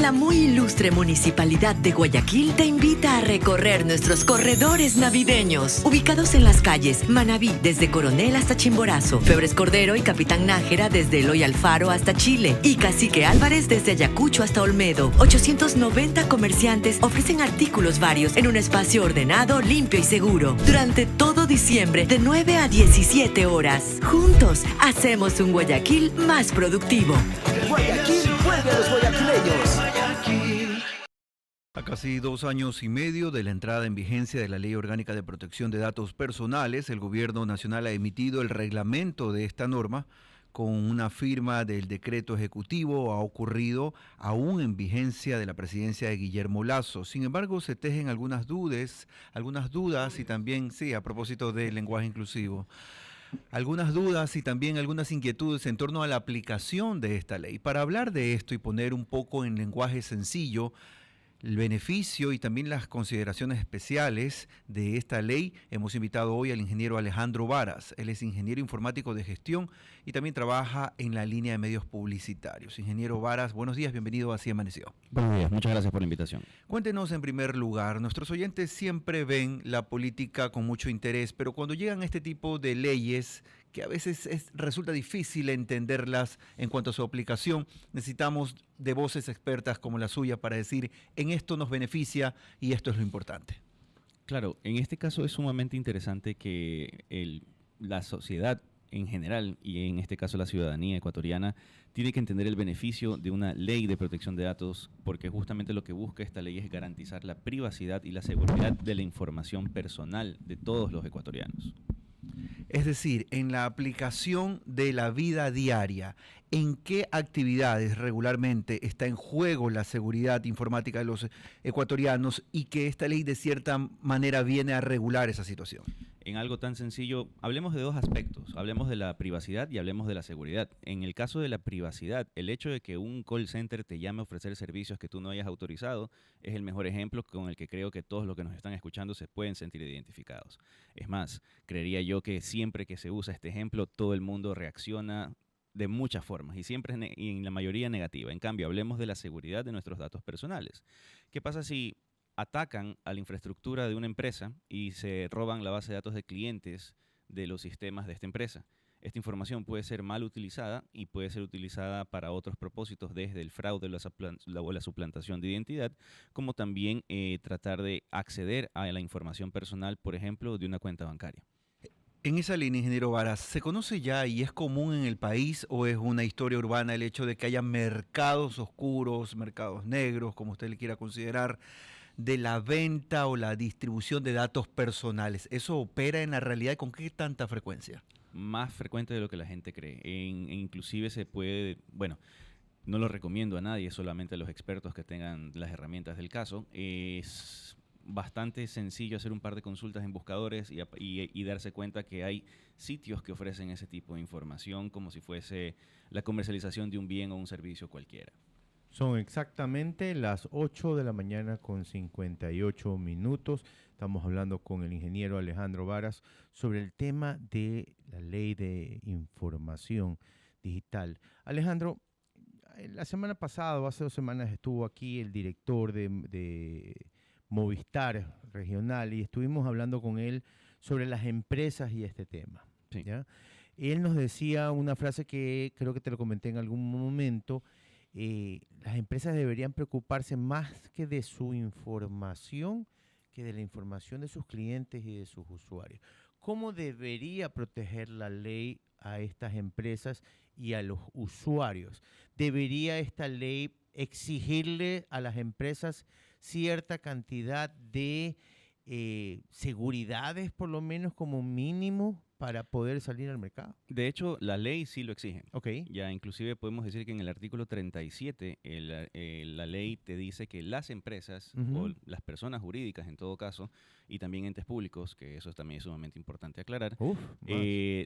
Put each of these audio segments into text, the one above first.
La muy ilustre Municipalidad de Guayaquil te invita a recorrer nuestros corredores navideños, ubicados en las calles Manabí desde Coronel hasta Chimborazo, Febres Cordero y Capitán Nájera desde Eloy Alfaro hasta Chile y Cacique Álvarez desde Ayacucho hasta Olmedo. 890 comerciantes ofrecen artículos varios en un espacio ordenado, limpio y seguro. Durante todo diciembre, de 9 a 17 horas. Juntos, hacemos un Guayaquil más productivo. Guayaquil vuelve a los guayaquileños. A casi 2 años y medio de la entrada en vigencia de la Ley Orgánica de Protección de Datos Personales, el Gobierno Nacional ha emitido el reglamento de esta norma con una firma del decreto ejecutivo. Ha ocurrido aún en vigencia de la presidencia de Guillermo Lasso. Sin embargo, se tejen algunas dudas y también, sí, a propósito del lenguaje inclusivo, algunas dudas y también algunas inquietudes en torno a la aplicación de esta ley. Para hablar de esto y poner un poco en lenguaje sencillo el beneficio y también las consideraciones especiales de esta ley, hemos invitado hoy al ingeniero Alejandro Varas. Él es ingeniero informático de gestión y también trabaja en la línea de medios publicitarios. Ingeniero Varas, buenos días, bienvenido a Así Amaneció. Buenos días, muchas gracias por la invitación. Cuéntenos en primer lugar, nuestros oyentes siempre ven la política con mucho interés, pero cuando llegan a este tipo de leyes, que a veces resulta difícil entenderlas en cuanto a su aplicación, necesitamos de voces expertas como la suya para decir, en esto nos beneficia y esto es lo importante. Claro, en este caso es sumamente interesante que la sociedad en general, y en este caso la ciudadanía ecuatoriana, tiene que entender el beneficio de una ley de protección de datos, porque justamente lo que busca esta ley es garantizar la privacidad y la seguridad de la información personal de todos los ecuatorianos. Es decir, en la aplicación de la vida diaria, ¿en qué actividades regularmente está en juego la seguridad informática de los ecuatorianos y que esta ley de cierta manera viene a regular esa situación? En algo tan sencillo, hablemos de dos aspectos, hablemos de la privacidad y hablemos de la seguridad. En el caso de la privacidad, el hecho de que un call center te llame a ofrecer servicios que tú no hayas autorizado es el mejor ejemplo con el que creo que todos los que nos están escuchando se pueden sentir identificados. Es más, creería yo que siempre que se usa este ejemplo, todo el mundo reacciona de muchas formas y siempre y en la mayoría negativa. En cambio, hablemos de la seguridad de nuestros datos personales. ¿Qué pasa si atacan a la infraestructura de una empresa y se roban la base de datos de clientes de los sistemas de esta empresa? Esta información puede ser mal utilizada y puede ser utilizada para otros propósitos, desde el fraude o la suplantación de identidad, como también tratar de acceder a la información personal, por ejemplo, de una cuenta bancaria. En esa línea, ingeniero Varas, ¿se conoce ya y es común en el país o es una historia urbana el hecho de que haya mercados oscuros, mercados negros, como usted le quiera considerar, de la venta o la distribución de datos personales? ¿Eso opera en la realidad y con qué tanta frecuencia? Más frecuente de lo que la gente cree. Inclusive se puede, bueno, no lo recomiendo a nadie, solamente a los expertos que tengan las herramientas del caso. Es bastante sencillo hacer un par de consultas en buscadores y darse cuenta que hay sitios que ofrecen ese tipo de información como si fuese la comercialización de un bien o un servicio cualquiera. Son exactamente las 8 de la mañana con 58 minutos. Estamos hablando con el ingeniero Alejandro Varas sobre el tema de la ley de información digital. Alejandro, la semana pasada, o hace 2 semanas, estuvo aquí el director de Movistar Regional y estuvimos hablando con él sobre las empresas y este tema. Sí. ¿Ya? Él nos decía una frase que creo que te lo comenté en algún momento. Las empresas deberían preocuparse más que de su información, que de la información de sus clientes y de sus usuarios. ¿Cómo debería proteger la ley a estas empresas y a los usuarios? ¿Debería esta ley exigirle a las empresas cierta cantidad de seguridades, por lo menos como mínimo, para poder salir al mercado? De hecho, la ley sí lo exige. Okay. Ya inclusive podemos decir que en el artículo 37 la ley te dice que las empresas o las personas jurídicas en todo caso y también entes públicos, que eso también es sumamente importante aclarar,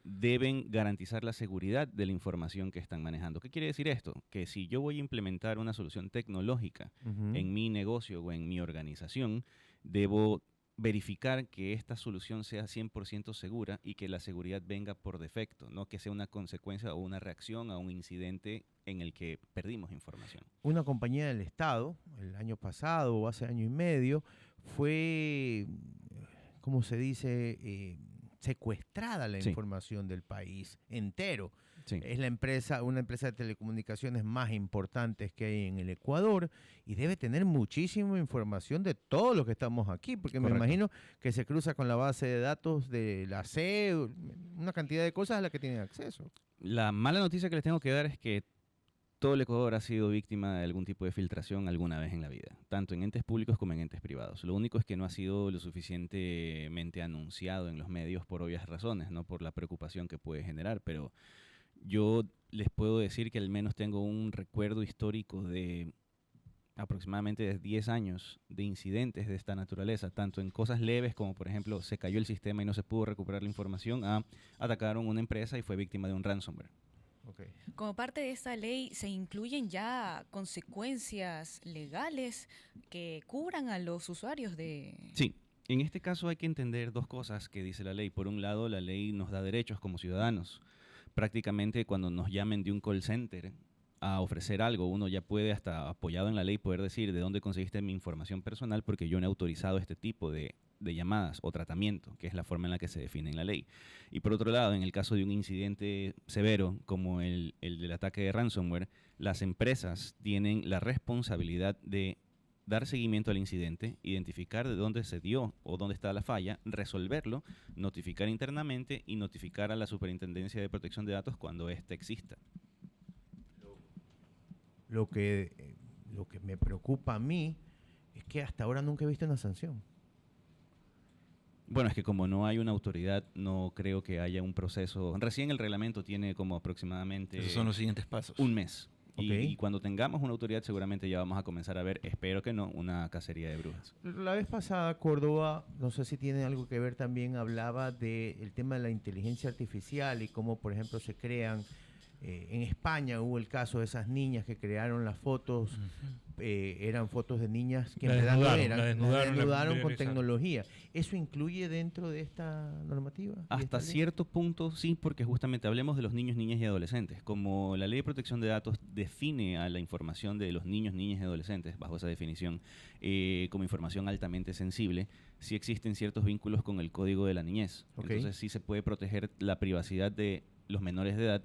deben garantizar la seguridad de la información que están manejando. ¿Qué quiere decir esto? Que si yo voy a implementar una solución tecnológica en mi negocio o en mi organización, debo verificar que esta solución sea 100% segura y que la seguridad venga por defecto, no que sea una consecuencia o una reacción a un incidente en el que perdimos información. Una compañía del Estado, el año pasado o hace año y medio, fue, ¿cómo se dice?, secuestrada la Sí. información del país entero. Sí. Es una empresa de telecomunicaciones más importante que hay en el Ecuador y debe tener muchísima información de todos los que estamos aquí, porque me Correcto. imagino que se cruza con la base de datos de la CE, una cantidad de cosas a las que tienen acceso. La mala noticia que les tengo que dar es que todo el Ecuador ha sido víctima de algún tipo de filtración alguna vez en la vida, tanto en entes públicos como en entes privados. Lo único es que no ha sido lo suficientemente anunciado en los medios por obvias razones, no por la preocupación que puede generar, pero yo les puedo decir que al menos tengo un recuerdo histórico de aproximadamente 10 años de incidentes de esta naturaleza, tanto en cosas leves como, por ejemplo, se cayó el sistema y no se pudo recuperar la información, a atacaron una empresa y fue víctima de un ransomware. Okay. Como parte de esta ley, ¿se incluyen ya consecuencias legales que cubran a los usuarios de...? Sí, en este caso hay que entender dos cosas que dice la ley. Por un lado, la ley nos da derechos como ciudadanos. Prácticamente cuando nos llamen de un call center a ofrecer algo, uno ya puede, hasta apoyado en la ley, poder decir de dónde conseguiste mi información personal porque yo no he autorizado este tipo de llamadas o tratamiento, que es la forma en la que se define en la ley. Y por otro lado, en el caso de un incidente severo como el del ataque de ransomware, las empresas tienen la responsabilidad de dar seguimiento al incidente, identificar de dónde se dio o dónde está la falla, resolverlo, notificar internamente y notificar a la Superintendencia de Protección de Datos cuando ésta exista. Lo que me preocupa a mí es que hasta ahora nunca he visto una sanción. Bueno, es que como no hay una autoridad, no creo que haya un proceso. Recién el reglamento tiene como aproximadamente Esos son los siguientes pasos. un mes. Y, Ok. y cuando tengamos una autoridad seguramente ya vamos a comenzar a ver, espero que no, una cacería de brujas. La vez pasada Córdoba, no sé si tiene algo que ver también, hablaba del tema de la inteligencia artificial y cómo, por ejemplo, se crean. En España hubo el caso de esas niñas que crearon las fotos, eran fotos de niñas que en verdad no eran, la desnudaron con exacto. tecnología. ¿Eso incluye dentro de esta normativa? ¿Y Hasta esta ley? cierto punto sí, porque justamente hablemos de los niños, niñas y adolescentes. Como la Ley de Protección de Datos define a la información de los niños, niñas y adolescentes, bajo esa definición, como información altamente sensible, sí existen ciertos vínculos con el Código de la Niñez. Ok. Entonces sí se puede proteger la privacidad de los menores de edad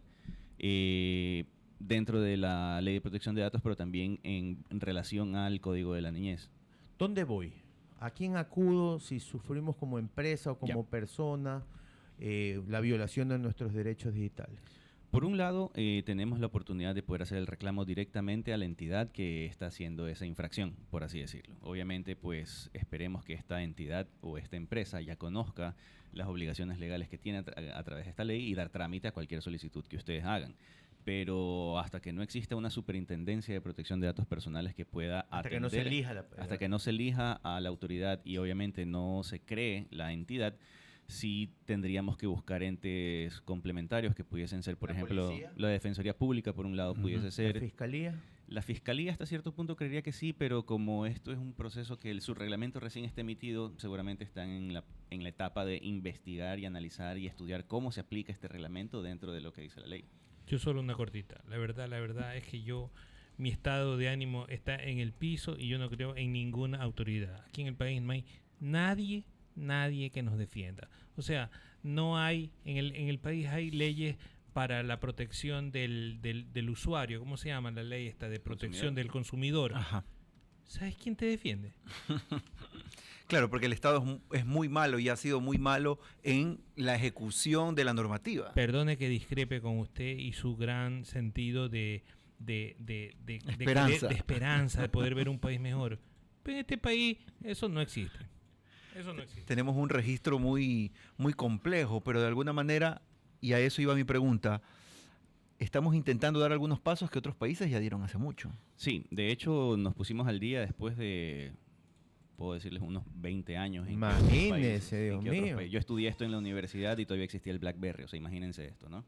dentro de la Ley de Protección de Datos, pero también en relación al Código de la Niñez. ¿Dónde voy? ¿A quién acudo si sufrimos como empresa o como persona la violación de nuestros derechos digitales? Por un lado, tenemos la oportunidad de poder hacer el reclamo directamente a la entidad que está haciendo esa infracción, por así decirlo. Obviamente, pues esperemos que esta entidad o esta empresa ya conozca las obligaciones legales que tiene a través de esta ley y dar trámite a cualquier solicitud que ustedes hagan. Pero hasta que no exista una superintendencia de protección de datos personales que pueda Hasta que no se elija hasta que no se elija a la autoridad y obviamente no se cree la entidad, sí tendríamos que buscar entes complementarios que pudiesen ser, por ¿La ejemplo, policía? la Defensoría Pública, por un lado, pudiese ¿La ser. fiscalía? La Fiscalía hasta cierto punto creería que sí, pero como esto es un proceso que su reglamento recién está emitido, seguramente están en la etapa de investigar y analizar y estudiar cómo se aplica este reglamento dentro de lo que dice la ley. Yo solo una cortita. La verdad es que mi estado de ánimo está en el piso y yo no creo en ninguna autoridad. Aquí en el país no hay nadie que nos defienda. O sea, no hay, en el país hay leyes para la protección del usuario. ¿Cómo se llama la ley esta de protección del consumidor? Ajá. ¿Sabes quién te defiende? Claro, porque el Estado es muy malo y ha sido muy malo en la ejecución de la normativa. Perdone que discrepe con usted y su gran sentido de Esperanza. de esperanza, de poder ver un país mejor. Pero en este país eso no existe. Eso no existe. Tenemos un registro muy, muy complejo, pero de alguna manera, y a eso iba mi pregunta, estamos intentando dar algunos pasos que otros países ya dieron hace mucho. Sí, de hecho nos pusimos al día después de, puedo decirles, unos 20 años. En que otros Imagínese, en Dios que otros mío. países- Yo estudié esto en la universidad y todavía existía el BlackBerry, o sea, imagínense esto, ¿no?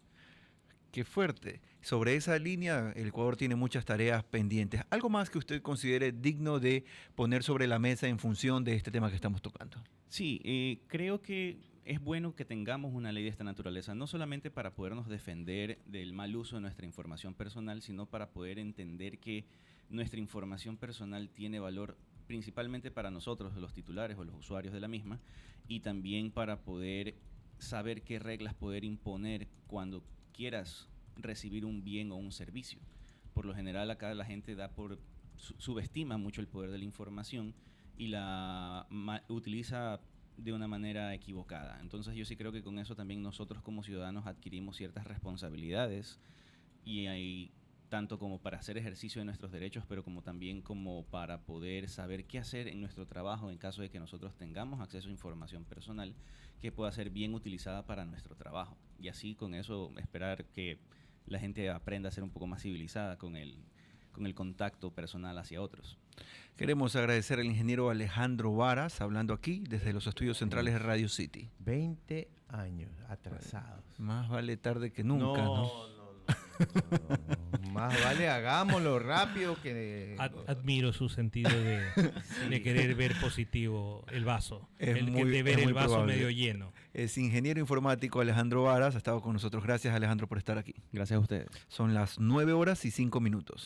Qué fuerte. Sobre esa línea, el Ecuador tiene muchas tareas pendientes. ¿Algo más que usted considere digno de poner sobre la mesa en función de este tema que estamos tocando? Sí, creo que es bueno que tengamos una ley de esta naturaleza, no solamente para podernos defender del mal uso de nuestra información personal, sino para poder entender que nuestra información personal tiene valor principalmente para nosotros, los titulares o los usuarios de la misma, y también para poder saber qué reglas poder imponer cuando quieras recibir un bien o un servicio. Por lo general acá la gente subestima mucho el poder de la información y la utiliza de una manera equivocada. Entonces yo sí creo que con eso también nosotros como ciudadanos adquirimos ciertas responsabilidades y hay tanto como para hacer ejercicio de nuestros derechos, pero como también como para poder saber qué hacer en nuestro trabajo en caso de que nosotros tengamos acceso a información personal que pueda ser bien utilizada para nuestro trabajo. Y así con eso esperar que la gente aprenda a ser un poco más civilizada con el contacto personal hacia otros. Queremos agradecer al ingeniero Alejandro Varas, hablando aquí desde los estudios centrales de Radio City. 20 años atrasados. Más vale tarde que nunca, ¿no? Más vale hagámoslo rápido que... Admiro su sentido de querer ver positivo el vaso, Es de muy ver el vaso probable. medio lleno. Es ingeniero informático Alejandro Varas, ha estado con nosotros. Gracias, Alejandro, por estar aquí. Gracias a ustedes. Son las 9:05 minutos.